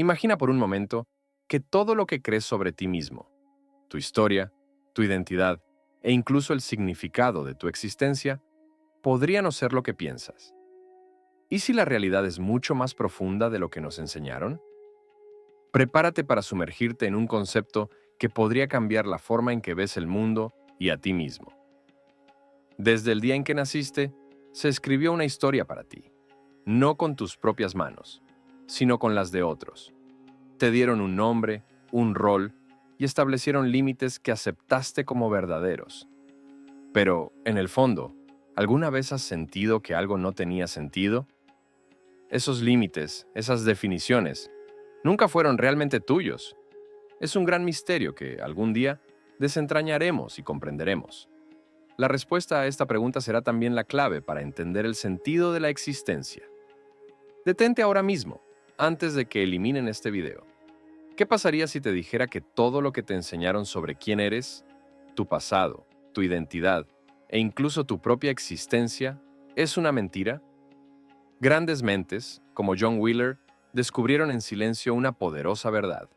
Imagina por un momento que todo lo que crees sobre ti mismo, tu historia, tu identidad e incluso el significado de tu existencia, podría no ser lo que piensas. ¿Y si la realidad es mucho más profunda de lo que nos enseñaron? Prepárate para sumergirte en un concepto que podría cambiar la forma en que ves el mundo y a ti mismo. Desde el día en que naciste, se escribió una historia para ti, no con tus propias manos, sino con las de otros. Te dieron un nombre, un rol y establecieron límites que aceptaste como verdaderos. Pero, en el fondo, ¿alguna vez has sentido que algo no tenía sentido? Esos límites, esas definiciones, nunca fueron realmente tuyos. Es un gran misterio que algún día desentrañaremos y comprenderemos. La respuesta a esta pregunta será también la clave para entender el sentido de la existencia. Detente ahora mismo, antes de que eliminen este video. ¿Qué pasaría si te dijera que todo lo que te enseñaron sobre quién eres, tu pasado, tu identidad e incluso tu propia existencia es una mentira? Grandes mentes, como John Wheeler, descubrieron en silencio una poderosa verdad.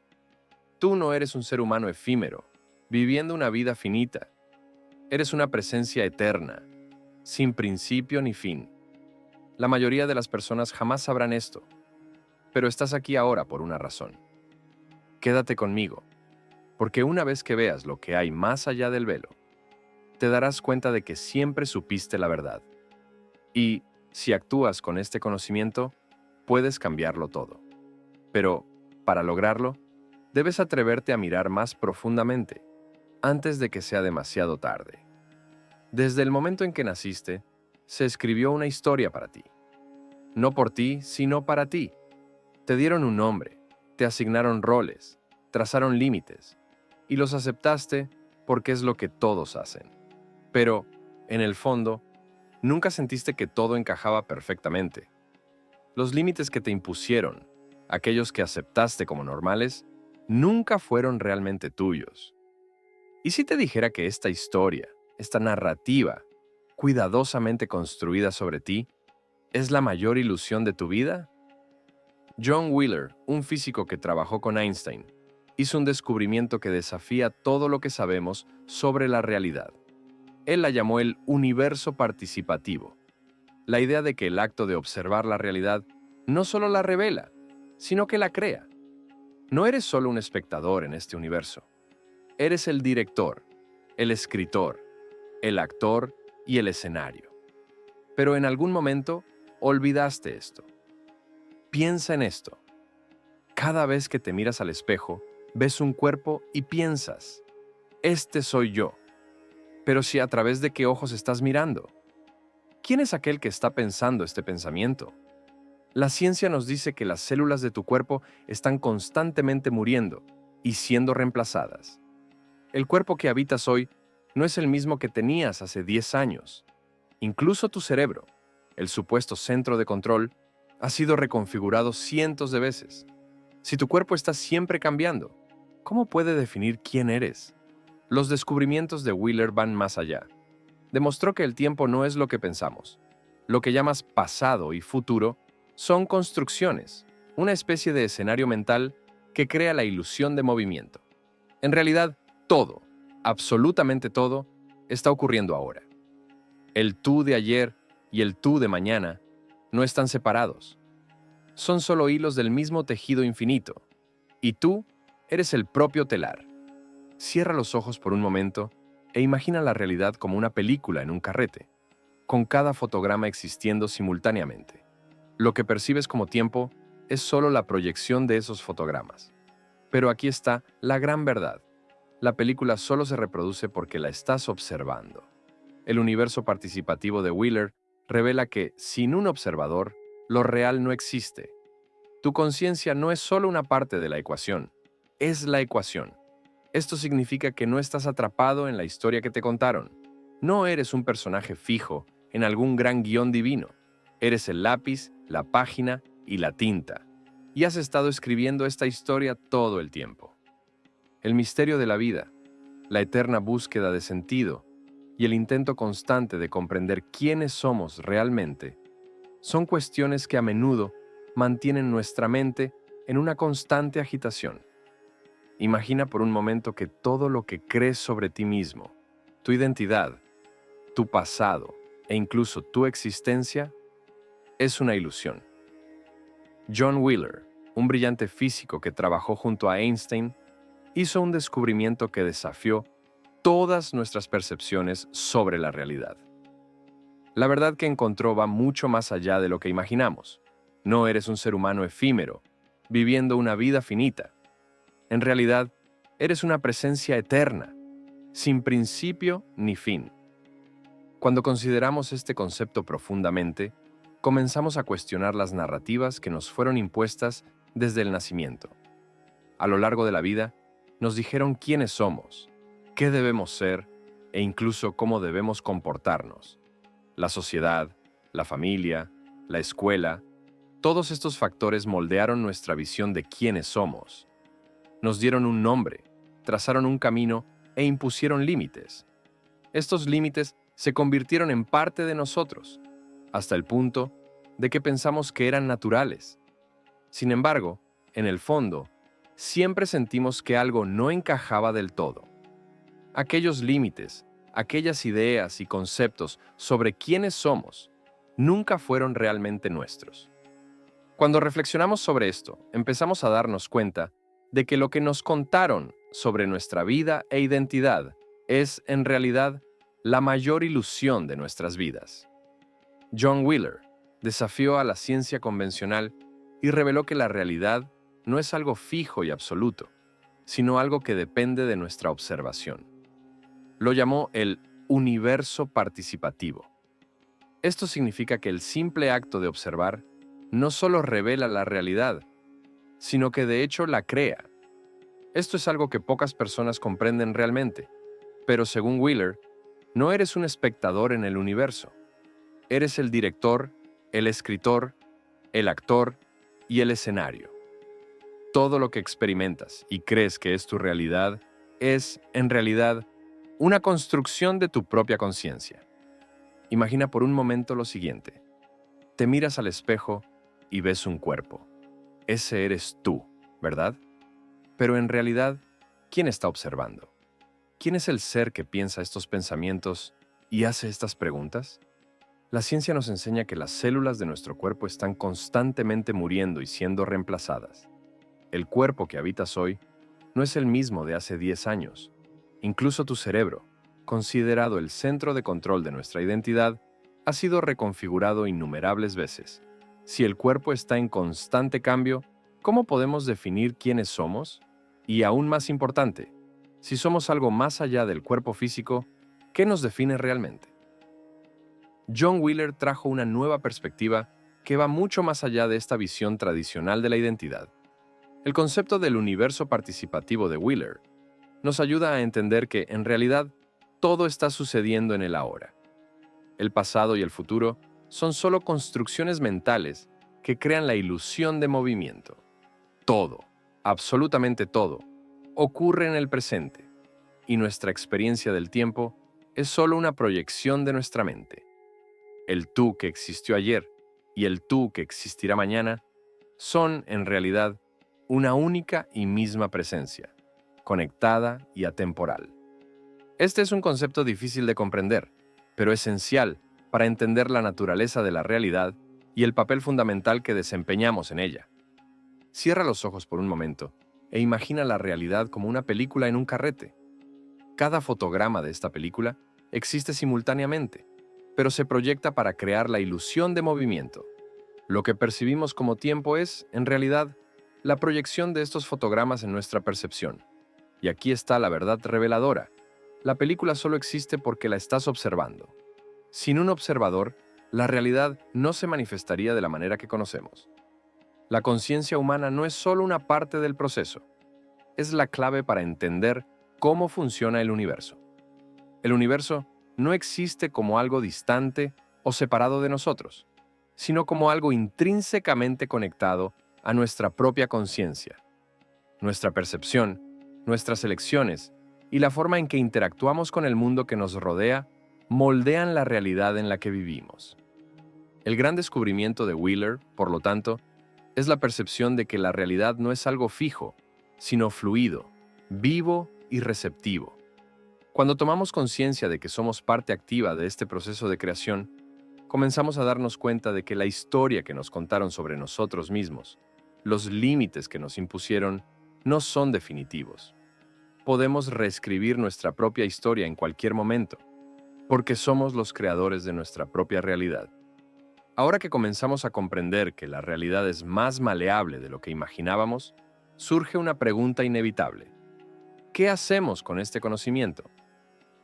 Tú no eres un ser humano efímero, viviendo una vida finita. Eres una presencia eterna, sin principio ni fin. La mayoría de las personas jamás sabrán esto, pero estás aquí ahora por una razón. Quédate conmigo, porque una vez que veas lo que hay más allá del velo, te darás cuenta de que siempre supiste la verdad. Y, si actúas con este conocimiento, puedes cambiarlo todo. Pero, para lograrlo, debes atreverte a mirar más profundamente, antes de que sea demasiado tarde. Desde el momento en que naciste, se escribió una historia para ti. No por ti, sino para ti. Te dieron un nombre, te asignaron roles, trazaron límites, y los aceptaste porque es lo que todos hacen. Pero, en el fondo, nunca sentiste que todo encajaba perfectamente. Los límites que te impusieron, aquellos que aceptaste como normales, nunca fueron realmente tuyos. ¿Y si te dijera que esta historia, esta narrativa, cuidadosamente construida sobre ti, es la mayor ilusión de tu vida? John Wheeler, un físico que trabajó con Einstein, hizo un descubrimiento que desafía todo lo que sabemos sobre la realidad. Él la llamó el universo participativo, la idea de que el acto de observar la realidad no solo la revela, sino que la crea. No eres solo un espectador en este universo. Eres el director, el escritor, el actor y el escenario. Pero en algún momento olvidaste esto. Piensa en esto. Cada vez que te miras al espejo, ves un cuerpo y piensas, este soy yo. Pero si a través de qué ojos estás mirando, ¿quién es aquel que está pensando este pensamiento? La ciencia nos dice que las células de tu cuerpo están constantemente muriendo y siendo reemplazadas. El cuerpo que habitas hoy no es el mismo que tenías hace 10 años. Incluso tu cerebro, el supuesto centro de control, ha sido reconfigurado cientos de veces. Si tu cuerpo está siempre cambiando, ¿cómo puede definir quién eres? Los descubrimientos de Wheeler van más allá. Demostró que el tiempo no es lo que pensamos. Lo que llamas pasado y futuro son construcciones, una especie de escenario mental que crea la ilusión de movimiento. En realidad, todo, absolutamente todo, está ocurriendo ahora. El tú de ayer y el tú de mañana no están separados. Son solo hilos del mismo tejido infinito. Y tú eres el propio telar. Cierra los ojos por un momento e imagina la realidad como una película en un carrete, con cada fotograma existiendo simultáneamente. Lo que percibes como tiempo es solo la proyección de esos fotogramas. Pero aquí está la gran verdad. La película solo se reproduce porque la estás observando. El universo participativo de Wheeler revela que, sin un observador, lo real no existe. Tu conciencia no es solo una parte de la ecuación, es la ecuación. Esto significa que no estás atrapado en la historia que te contaron. No eres un personaje fijo en algún gran guión divino. Eres el lápiz, la página y la tinta. Y has estado escribiendo esta historia todo el tiempo. El misterio de la vida, la eterna búsqueda de sentido y el intento constante de comprender quiénes somos realmente son cuestiones que a menudo mantienen nuestra mente en una constante agitación. Imagina por un momento que todo lo que crees sobre ti mismo, tu identidad, tu pasado e incluso tu existencia es una ilusión. John Wheeler, un brillante físico que trabajó junto a Einstein, hizo un descubrimiento que desafió todas nuestras percepciones sobre la realidad. La verdad que encontró va mucho más allá de lo que imaginamos. No eres un ser humano efímero, viviendo una vida finita. En realidad, eres una presencia eterna, sin principio ni fin. Cuando consideramos este concepto profundamente, comenzamos a cuestionar las narrativas que nos fueron impuestas desde el nacimiento. A lo largo de la vida, nos dijeron quiénes somos, qué debemos ser e incluso cómo debemos comportarnos. La sociedad, la familia, la escuela, todos estos factores moldearon nuestra visión de quiénes somos. Nos dieron un nombre, trazaron un camino e impusieron límites. Estos límites se convirtieron en parte de nosotros, hasta el punto de que pensamos que eran naturales. Sin embargo, en el fondo, siempre sentimos que algo no encajaba del todo. Aquellos límites, aquellas ideas y conceptos sobre quiénes somos, nunca fueron realmente nuestros. Cuando reflexionamos sobre esto, empezamos a darnos cuenta de que lo que nos contaron sobre nuestra vida e identidad es, en realidad, la mayor ilusión de nuestras vidas. John Wheeler desafió a la ciencia convencional y reveló que la realidad no es algo fijo y absoluto, sino algo que depende de nuestra observación. Lo llamó el universo participativo. Esto significa que el simple acto de observar no solo revela la realidad, sino que de hecho la crea. Esto es algo que pocas personas comprenden realmente, pero según Wheeler, no eres un espectador en el universo. Eres el director, el escritor, el actor y el escenario. Todo lo que experimentas y crees que es tu realidad es, en realidad, una construcción de tu propia conciencia. Imagina por un momento lo siguiente. Te miras al espejo y ves un cuerpo. Ese eres tú, ¿verdad? Pero en realidad, ¿quién está observando? ¿Quién es el ser que piensa estos pensamientos y hace estas preguntas? La ciencia nos enseña que las células de nuestro cuerpo están constantemente muriendo y siendo reemplazadas. El cuerpo que habitas hoy no es el mismo de hace 10 años. Incluso tu cerebro, considerado el centro de control de nuestra identidad, ha sido reconfigurado innumerables veces. Si el cuerpo está en constante cambio, ¿cómo podemos definir quiénes somos? Y aún más importante, si somos algo más allá del cuerpo físico, ¿qué nos define realmente? John Wheeler trajo una nueva perspectiva que va mucho más allá de esta visión tradicional de la identidad. El concepto del universo participativo de Wheeler nos ayuda a entender que, en realidad, todo está sucediendo en el ahora. El pasado y el futuro son solo construcciones mentales que crean la ilusión de movimiento. Todo, absolutamente todo, ocurre en el presente, y nuestra experiencia del tiempo es solo una proyección de nuestra mente. El tú que existió ayer y el tú que existirá mañana son, en realidad, una única y misma presencia, conectada y atemporal. Este es un concepto difícil de comprender, pero esencial para entender la naturaleza de la realidad y el papel fundamental que desempeñamos en ella. Cierra los ojos por un momento e imagina la realidad como una película en un carrete. Cada fotograma de esta película existe simultáneamente, pero se proyecta para crear la ilusión de movimiento. Lo que percibimos como tiempo es, en realidad, la proyección de estos fotogramas en nuestra percepción. Y aquí está la verdad reveladora. La película solo existe porque la estás observando. Sin un observador, la realidad no se manifestaría de la manera que conocemos. La conciencia humana no es solo una parte del proceso, es la clave para entender cómo funciona el universo. El universo no existe como algo distante o separado de nosotros, sino como algo intrínsecamente conectado a nuestra propia conciencia. Nuestra percepción, nuestras elecciones y la forma en que interactuamos con el mundo que nos rodea moldean la realidad en la que vivimos. El gran descubrimiento de Wheeler, por lo tanto, Es la percepción de que la realidad no es algo fijo, sino fluido, vivo y receptivo. Cuando tomamos conciencia de que somos parte activa de este proceso de creación, comenzamos a darnos cuenta de que la historia que nos contaron sobre nosotros mismos, los límites que nos impusieron, no son definitivos. Podemos reescribir nuestra propia historia en cualquier momento, porque somos los creadores de nuestra propia realidad. Ahora que comenzamos a comprender que la realidad es más maleable de lo que imaginábamos, surge una pregunta inevitable. ¿Qué hacemos con este conocimiento?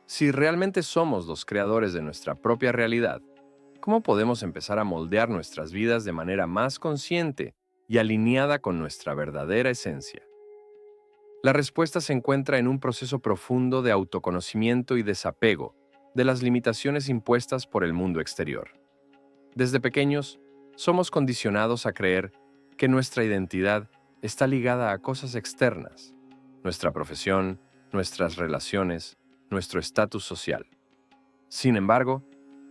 Si realmente somos los creadores de nuestra propia realidad, ¿cómo podemos empezar a moldear nuestras vidas de manera más consciente y alineada con nuestra verdadera esencia? La respuesta se encuentra en un proceso profundo de autoconocimiento y desapego de las limitaciones impuestas por el mundo exterior. Desde pequeños, somos condicionados a creer que nuestra identidad está ligada a cosas externas, nuestra profesión, nuestras relaciones, nuestro estatus social. Sin embargo,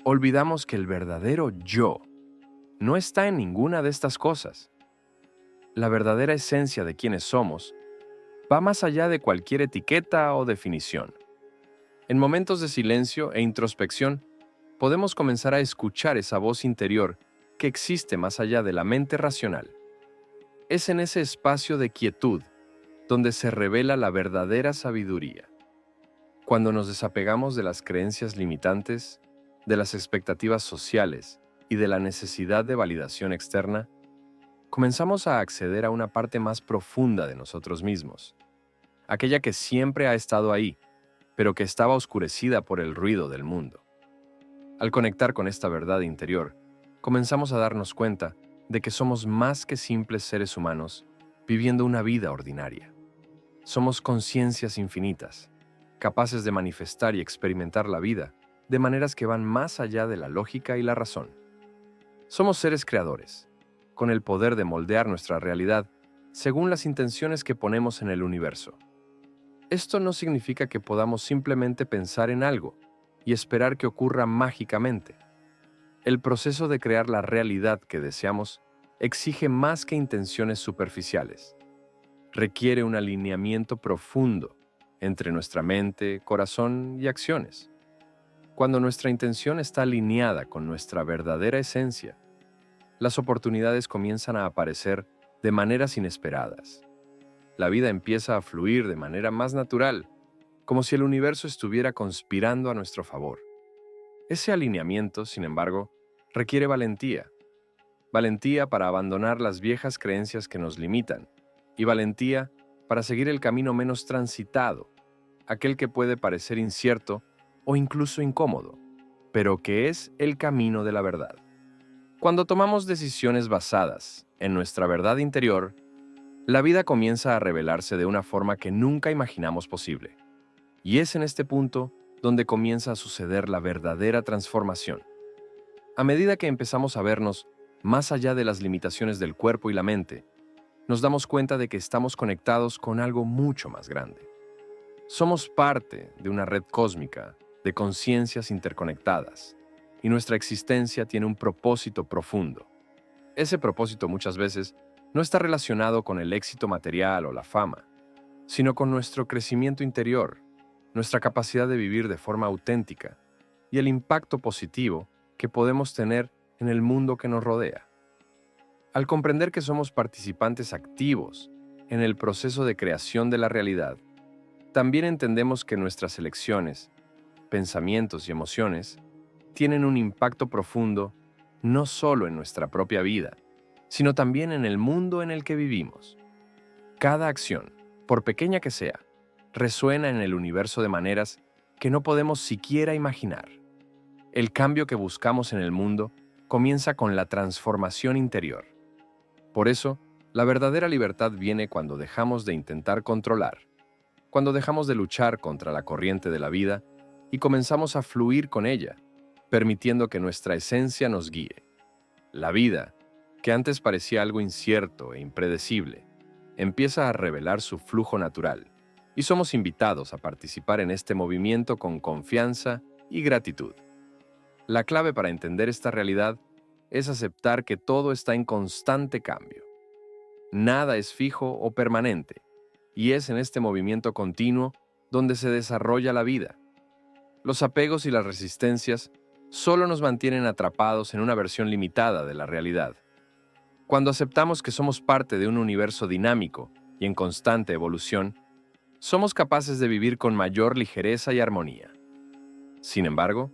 olvidamos que el verdadero yo no está en ninguna de estas cosas. La verdadera esencia de quienes somos va más allá de cualquier etiqueta o definición. En momentos de silencio e introspección, podemos comenzar a escuchar esa voz interior que existe más allá de la mente racional. Es en ese espacio de quietud donde se revela la verdadera sabiduría. Cuando nos desapegamos de las creencias limitantes, de las expectativas sociales y de la necesidad de validación externa, comenzamos a acceder a una parte más profunda de nosotros mismos, aquella que siempre ha estado ahí, pero que estaba oscurecida por el ruido del mundo. Al conectar con esta verdad interior, comenzamos a darnos cuenta de que somos más que simples seres humanos viviendo una vida ordinaria. Somos conciencias infinitas, capaces de manifestar y experimentar la vida de maneras que van más allá de la lógica y la razón. Somos seres creadores, con el poder de moldear nuestra realidad según las intenciones que ponemos en el universo. Esto no significa que podamos simplemente pensar en algo y esperar que ocurra mágicamente. El proceso de crear la realidad que deseamos exige más que intenciones superficiales. Requiere un alineamiento profundo entre nuestra mente, corazón y acciones. Cuando nuestra intención está alineada con nuestra verdadera esencia, las oportunidades comienzan a aparecer de maneras inesperadas. La vida empieza a fluir de manera más natural, como si el universo estuviera conspirando a nuestro favor. Ese alineamiento, sin embargo, requiere valentía. Valentía para abandonar las viejas creencias que nos limitan y valentía para seguir el camino menos transitado, aquel que puede parecer incierto o incluso incómodo, pero que es el camino de la verdad. Cuando tomamos decisiones basadas en nuestra verdad interior, la vida comienza a revelarse de una forma que nunca imaginamos posible. Y es en este punto donde comienza a suceder la verdadera transformación. A medida que empezamos a vernos más allá de las limitaciones del cuerpo y la mente, nos damos cuenta de que estamos conectados con algo mucho más grande. Somos parte de una red cósmica de conciencias interconectadas, y nuestra existencia tiene un propósito profundo. Ese propósito muchas veces no está relacionado con el éxito material o la fama, sino con nuestro crecimiento interior, nuestra capacidad de vivir de forma auténtica y el impacto positivo que podemos tener en el mundo que nos rodea. Al comprender que somos participantes activos en el proceso de creación de la realidad, también entendemos que nuestras elecciones, pensamientos y emociones tienen un impacto profundo no solo en nuestra propia vida, sino también en el mundo en el que vivimos. Cada acción, por pequeña que sea, resuena en el universo de maneras que no podemos siquiera imaginar. El cambio que buscamos en el mundo comienza con la transformación interior. Por eso, la verdadera libertad viene cuando dejamos de intentar controlar, cuando dejamos de luchar contra la corriente de la vida y comenzamos a fluir con ella, permitiendo que nuestra esencia nos guíe. La vida, que antes parecía algo incierto e impredecible, empieza a revelar su flujo natural, y somos invitados a participar en este movimiento con confianza y gratitud. La clave para entender esta realidad es aceptar que todo está en constante cambio. Nada es fijo o permanente, y es en este movimiento continuo donde se desarrolla la vida. Los apegos y las resistencias solo nos mantienen atrapados en una versión limitada de la realidad. Cuando aceptamos que somos parte de un universo dinámico y en constante evolución, somos capaces de vivir con mayor ligereza y armonía. Sin embargo,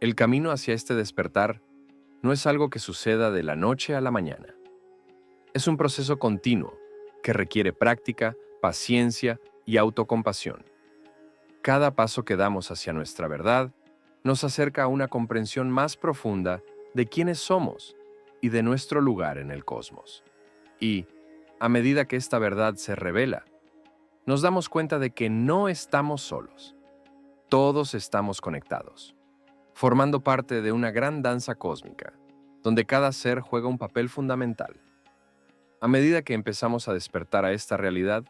el camino hacia este despertar no es algo que suceda de la noche a la mañana. Es un proceso continuo que requiere práctica, paciencia y autocompasión. Cada paso que damos hacia nuestra verdad nos acerca a una comprensión más profunda de quiénes somos y de nuestro lugar en el cosmos. Y, a medida que esta verdad se revela, nos damos cuenta de que no estamos solos. Todos estamos conectados, formando parte de una gran danza cósmica, donde cada ser juega un papel fundamental. A medida que empezamos a despertar a esta realidad,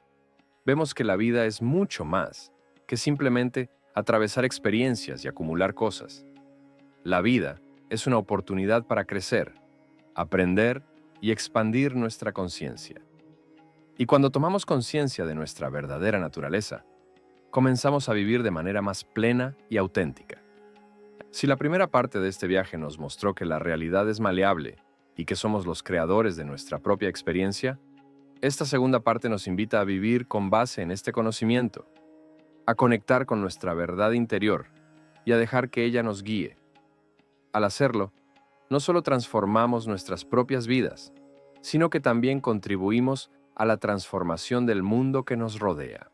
vemos que la vida es mucho más que simplemente atravesar experiencias y acumular cosas. La vida es una oportunidad para crecer, aprender y expandir nuestra conciencia. Y cuando tomamos conciencia de nuestra verdadera naturaleza, comenzamos a vivir de manera más plena y auténtica. Si la primera parte de este viaje nos mostró que la realidad es maleable y que somos los creadores de nuestra propia experiencia, esta segunda parte nos invita a vivir con base en este conocimiento, a conectar con nuestra verdad interior y a dejar que ella nos guíe. Al hacerlo, no solo transformamos nuestras propias vidas, sino que también contribuimos a la transformación del mundo que nos rodea.